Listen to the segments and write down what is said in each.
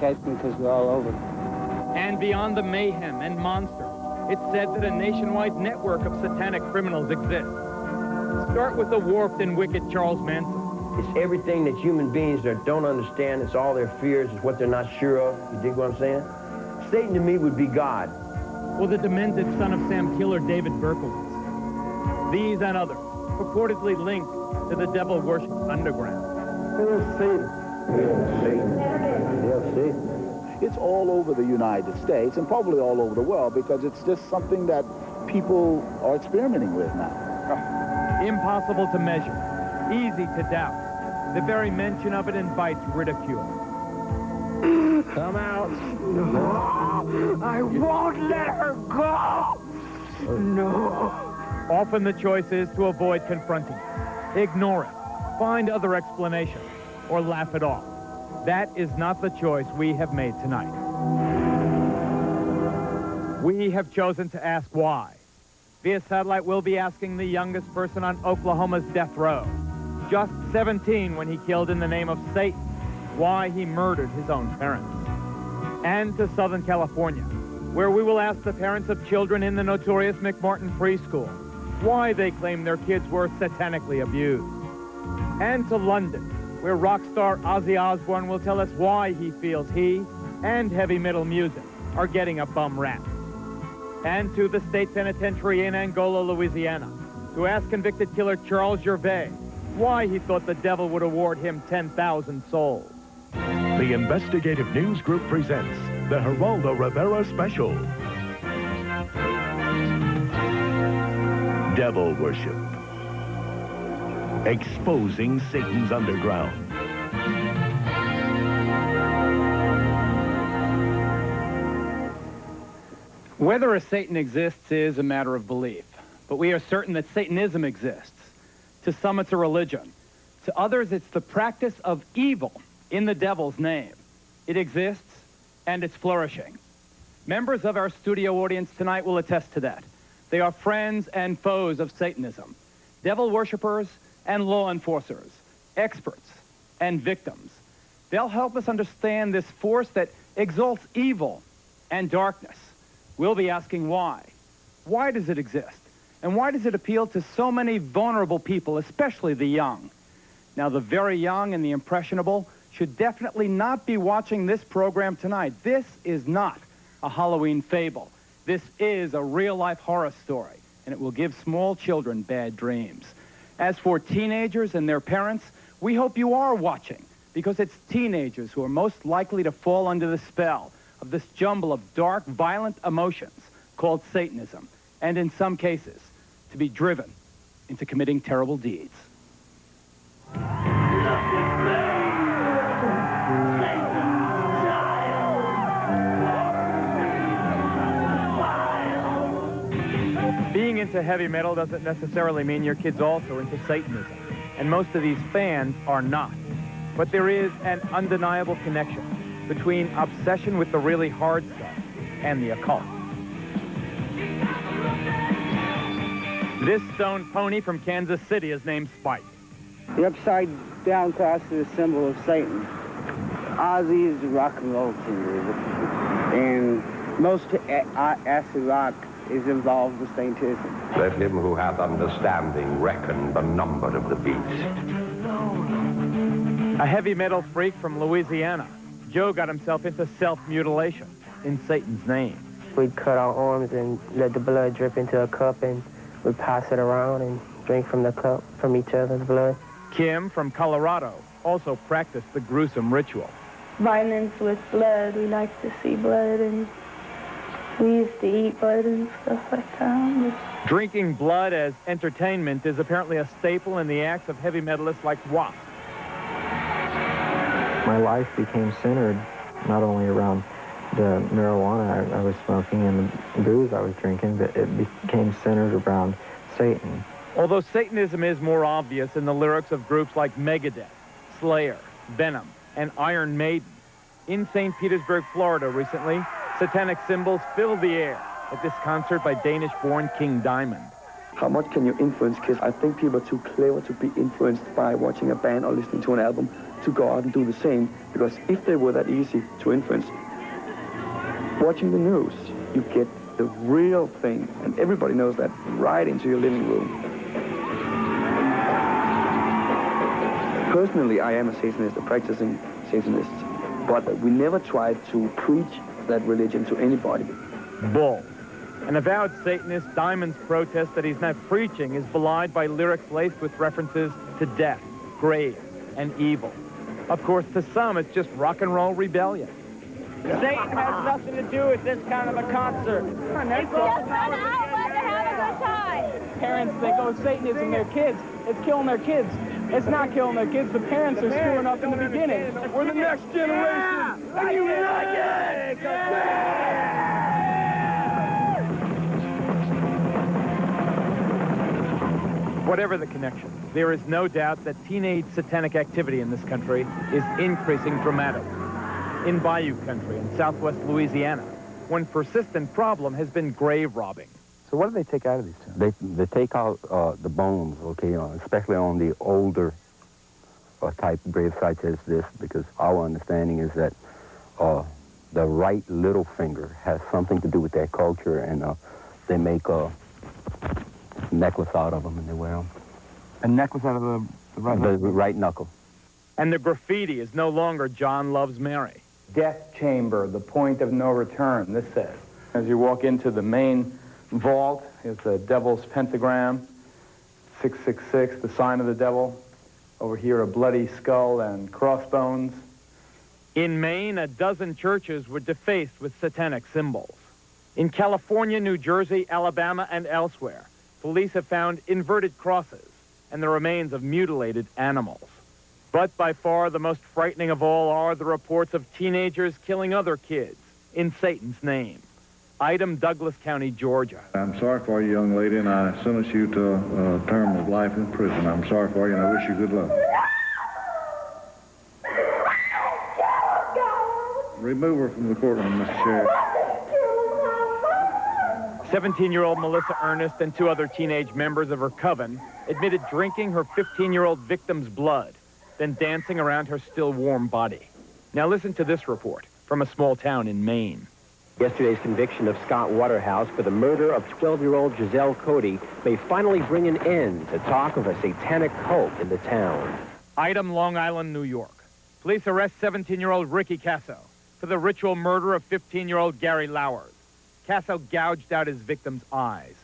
catch me because we're all over. And beyond the mayhem and monsters, it's said that a nationwide network of satanic criminals exists. Start with the warped and wicked Charles Manson. It's everything that human beings that don't understand. It's all their fears. It's what they're not sure of. You dig what I'm saying? Satan to me would be God. Or the demented son of Sam killer David Berkowitz. These and others purportedly linked to the devil worship underground. Hail Satan. Hail Satan. Hail Satan. It's all over the United States and probably all over the world because it's just something that people are experimenting with now. Impossible to measure, easy to doubt. The very mention of it invites ridicule. Come out. No, I won't let her go. No. Often the choice is to avoid confronting it, ignore it, find other explanations, or laugh it off. That is not the choice we have made tonight. We have chosen to ask why. Via satellite, we'll be asking the youngest person on Oklahoma's death row, just 17 when he killed in the name of Satan, why he murdered his own parents. And to Southern California, where we will ask the parents of children in the notorious McMartin preschool why they claim their kids were satanically abused. And to London, where rock star Ozzy Osbourne will tell us why he feels he and heavy metal music are getting a bum rap. And to the state penitentiary in Angola, Louisiana, to ask convicted killer Charles Gervais why he thought the devil would award him 10,000 souls. The Investigative News Group presents the Geraldo Rivera Special. Devil Worship. Exposing Satan's underground. Whether a Satan exists is a matter of belief, but we are certain that Satanism exists. To some, it's a religion. To others, it's the practice of evil in the devil's name. It exists, and it's flourishing. Members of our studio audience tonight will attest to that. They are friends and foes of Satanism, devil worshippers and law enforcers, experts and victims. They'll help us understand this force that exalts evil and darkness. We'll be asking why. Why does it exist? And why does it appeal to so many vulnerable people, especially the young? Now, the very young and the impressionable should definitely not be watching this program tonight. This is not a Halloween fable. This is a real-life horror story, and it will give small children bad dreams. As for teenagers and their parents, we hope you are watching, because it's teenagers who are most likely to fall under the spell of this jumble of dark, violent emotions called Satanism, and in some cases, to be driven into committing terrible deeds. Being into heavy metal doesn't necessarily mean your kid's also into Satanism, and most of these fans are not. But there is an undeniable connection between obsession with the really hard stuff and the occult. This stone pony from Kansas City is named Spike. The upside-down cross is a symbol of Satan. Ozzy is a rock and roll singer, and most acid rock is involved with Satanism. Let him who hath understanding reckon the number of the beast. A heavy metal freak from Louisiana, Joe got himself into self-mutilation in Satan's name. We'd cut our arms and let the blood drip into a cup, and we'd pass it around and drink from the cup, from each other's blood. Kim from Colorado also practiced the gruesome ritual. Violence with blood. We like to see blood, and we used to eat blood and stuff like that. Drinking blood as entertainment is apparently a staple in the acts of heavy metalists like Wasp. My life became centered not only around the marijuana I was smoking and the booze I was drinking, but it became centered around Satan. Although Satanism is more obvious in the lyrics of groups like Megadeth, Slayer, Venom, and Iron Maiden, in St. Petersburg, Florida recently, satanic symbols filled the air at this concert by Danish-born King Diamond. How much can you influence kids? I think people are too clever to be influenced by watching a band or listening to an album. to go out and do the same, because if they were that easy to influence, watching the news, you get the real thing, and everybody knows that, right into your living room. Personally, I am a Satanist, a practicing Satanist, but we never tried to preach that religion to anybody. Bull. An avowed Satanist, Diamond's protest that he's not preaching is belied by lyrics laced with references to death, grave, and evil. Of course, to some, it's just rock and roll rebellion. Satan has nothing to do with this kind of a concert. It's just an outlet to have a good time. Parents, they go Satanism their kids. It's killing their kids. It's not killing their kids. The parents are screwing up in the beginning. We're the next generation. And you like it! Whatever the connection, there is no doubt that teenage satanic activity in this country is increasing dramatically. In Bayou country in southwest Louisiana, one persistent problem has been grave robbing. So what do they take out of these tombs? They take out the bones, okay, especially on the older type grave sites as this, because our understanding is that the right little finger has something to do with that culture, and they make a necklace out of them and they wear them. A necklace out of the right knuckle? The right knuckle. And the graffiti is no longer John Loves Mary. Death chamber, the point of no return, this says. As you walk into the main vault, is the devil's pentagram, 666, the sign of the devil. Over here, a bloody skull and crossbones. In Maine, a dozen churches were defaced with satanic symbols. In California, New Jersey, Alabama, and elsewhere, police have found inverted crosses and the remains of mutilated animals. But by far the most frightening of all are the reports of teenagers killing other kids in Satan's name. Item, Douglas County, Georgia. I'm sorry for you, young lady, and I sentence you to a term of life in prison. I'm sorry for you, and I wish you good luck. Remove her from the courtroom, Mr. Sheriff. 17-year-old Melissa Ernest and two other teenage members of her coven admitted drinking her 15-year-old victim's blood, then dancing around her still warm body. Now listen to this report from a small town in Maine. Yesterday's conviction of Scott Waterhouse for the murder of 12-year-old Giselle Cody may finally bring an end to talk of a satanic cult in the town. Item, Long Island, New York. Police arrest 17-year-old Ricky Casso for the ritual murder of 15-year-old Gary Lowers. Casso gouged out his victim's eyes.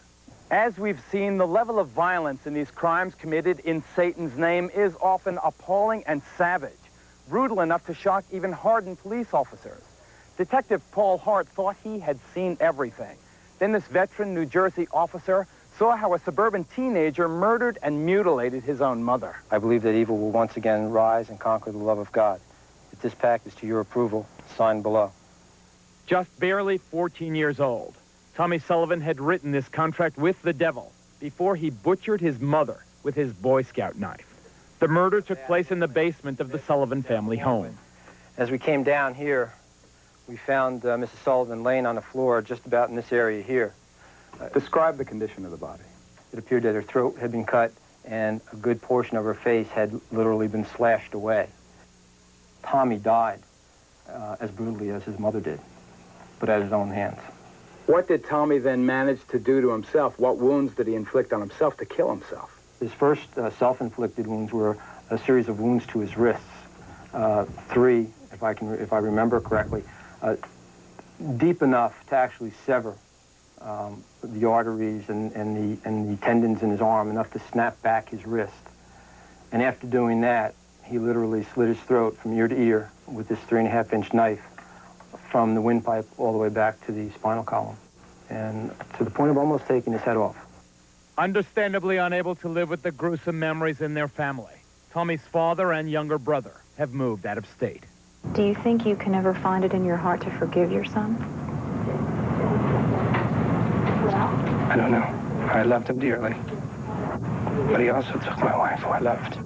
As we've seen, the level of violence in these crimes committed in Satan's name is often appalling and savage, brutal enough to shock even hardened police officers. Detective Paul Hart thought he had seen everything. Then this veteran New Jersey officer saw how a suburban teenager murdered and mutilated his own mother. I believe that evil will once again rise and conquer the love of God. If this pact is to your approval, sign below. Just barely 14 years old, Tommy Sullivan had written this contract with the devil before he butchered his mother with his Boy Scout knife. The murder took place in the basement of the Sullivan family home. As we came down here, we found Mrs. Sullivan laying on the floor just about in this area here. Describe the condition of the body. It appeared that her throat had been cut and a good portion of her face had literally been slashed away. Tommy died as brutally as his mother did, but at his own hands. What did Tommy then manage to do to himself? What wounds did he inflict on himself to kill himself? His first self-inflicted wounds were a series of wounds to his wrists. 3, if I remember correctly, deep enough to actually sever the arteries and the tendons in his arm, enough to snap back his wrist. And after doing that, he literally slit his throat from ear to ear with this 3.5-inch knife from the windpipe all the way back to the spinal column, and to the point of almost taking his head off. Understandably unable to live with the gruesome memories in their family, Tommy's father and younger brother have moved out of state. Do you think you can ever find it in your heart to forgive your son? I don't know. I loved him dearly. But he also took my wife, who I loved.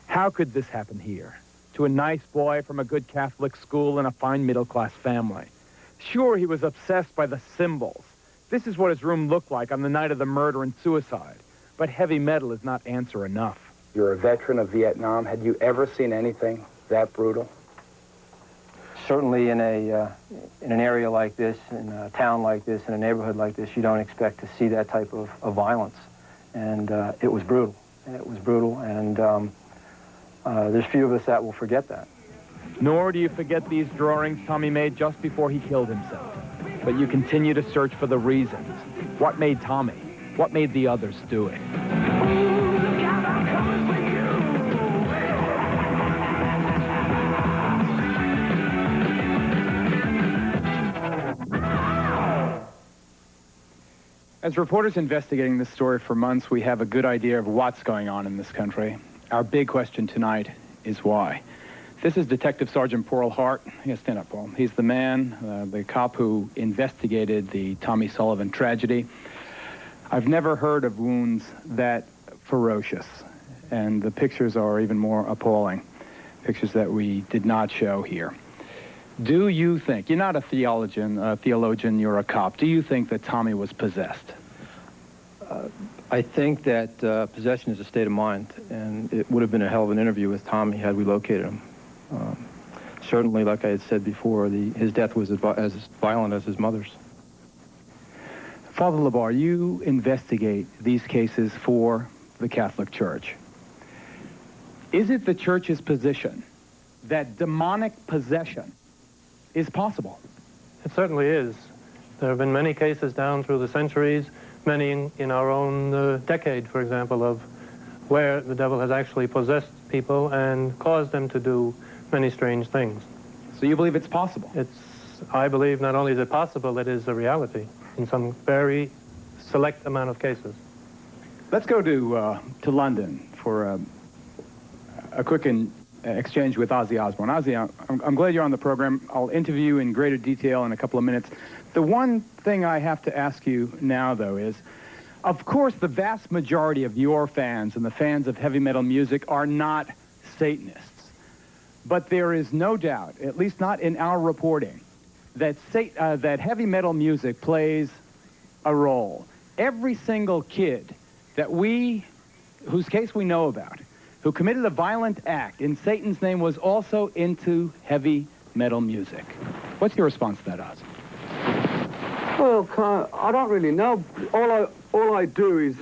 How could this happen here? To a nice boy from a good Catholic school and a fine middle-class family. Sure, he was obsessed by the symbols. This is what his room looked like on the night of the murder and suicide. But heavy metal is not answer enough. You're a veteran of Vietnam. Had you ever seen anything that brutal? Certainly in an area like this, in a town like this, in a neighborhood like this, you don't expect to see that type of violence. And it was brutal. It was brutal, and there's few of us that will forget that. Nor do you forget these drawings Tommy made just before he killed himself. But you continue to search for the reasons. What made Tommy? What made the others do it? As reporters investigating this story for months, we have a good idea of what's going on in this country. Our big question tonight is why. This is Detective Sergeant Pearl Hart. Yes, stand up, Paul. He's the man, the cop who investigated the Tommy Sullivan tragedy. I've never heard of wounds that ferocious, and the pictures are even more appalling. Pictures that we did not show here. Do you think, you're not a theologian, you're a cop, do you think that Tommy was possessed? I think that possession is a state of mind, and it would have been a hell of an interview with Tommy had we located him. Certainly, like I had said before, his death was as violent as his mother's. Father LeBar, you investigate these cases for the Catholic Church. Is it the Church's position that demonic possession is possible? It certainly is. There have been many cases down through the centuries, many in our own decade, for example, of where the devil has actually possessed people and caused them to do many strange things. So you believe it's possible? I believe not only is it possible, it is a reality in some very select amount of cases. Let's go to London for a quick exchange with Ozzy Osbourne. Ozzy, I'm glad you're on the program. I'll interview you in greater detail in a couple of minutes. The one thing I have to ask you now, though, is, of course, the vast majority of your fans and the fans of heavy metal music are not Satanists. But there is no doubt, at least not in our reporting, that that heavy metal music plays a role. Every single kid whose case we know about, who committed a violent act in Satan's name, was also into heavy metal music. What's your response to that, Oz? Well, I don't really know. All I do is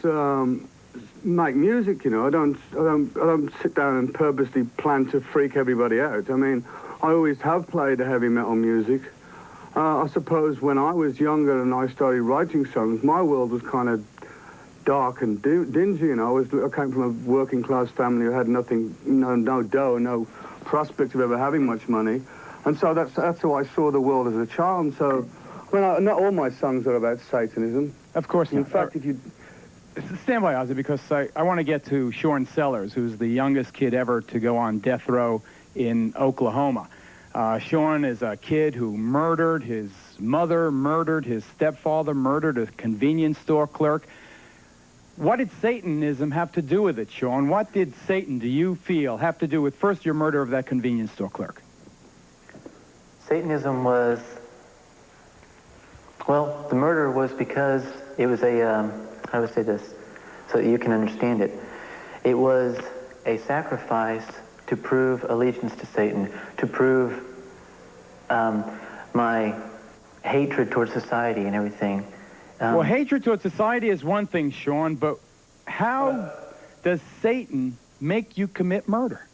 make music. You know, I don't sit down and purposely plan to freak everybody out. I mean, I always have played heavy metal music. I suppose when I was younger and I started writing songs, my world was kind of dark and dingy. You know, I came from a working class family who had nothing, no dough, no prospect of ever having much money, and so that's how I saw the world as a child. So, well, not all my songs are about Satanism. Of course not. In fact, if you stand by, Ozzy, because I want to get to Sean Sellers, who's the youngest kid ever to go on death row in Oklahoma. Sean is a kid who murdered his mother, murdered his stepfather, murdered a convenience store clerk. What did Satanism have to do with it, Sean? What did Satan, do you feel, have to do with, first, your murder of that convenience store clerk? Satanism was, well, the murder was because it was a, how do I say this so that you can understand it? It was a sacrifice to prove allegiance to Satan, to prove my hatred towards society and everything. Well, hatred towards society is one thing, Sean, but how does Satan make you commit murder?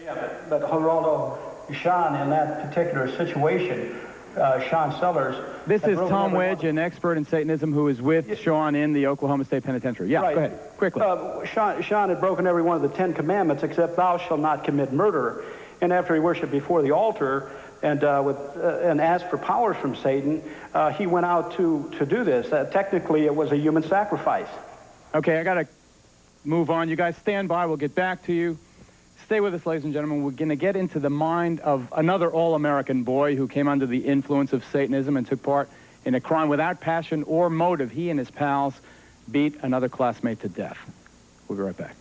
Yeah, but Geraldo, Sean, in that particular situation, Sean Sellers... This is Tom Wedge, an expert in Satanism, who is with Sean in the Oklahoma State Penitentiary. Yeah, right. Go ahead, quickly. Sean had broken every one of the 10 commandments except thou shalt not commit murder. And after he worshiped before the altar and asked for powers from Satan, he went out to do this. Technically, it was a human sacrifice. Okay, I got to move on. You guys stand by. We'll get back to you. Stay with us, ladies and gentlemen. We're going to get into the mind of another all-American boy who came under the influence of Satanism and took part in a crime without passion or motive. He and his pals beat another classmate to death. We'll be right back.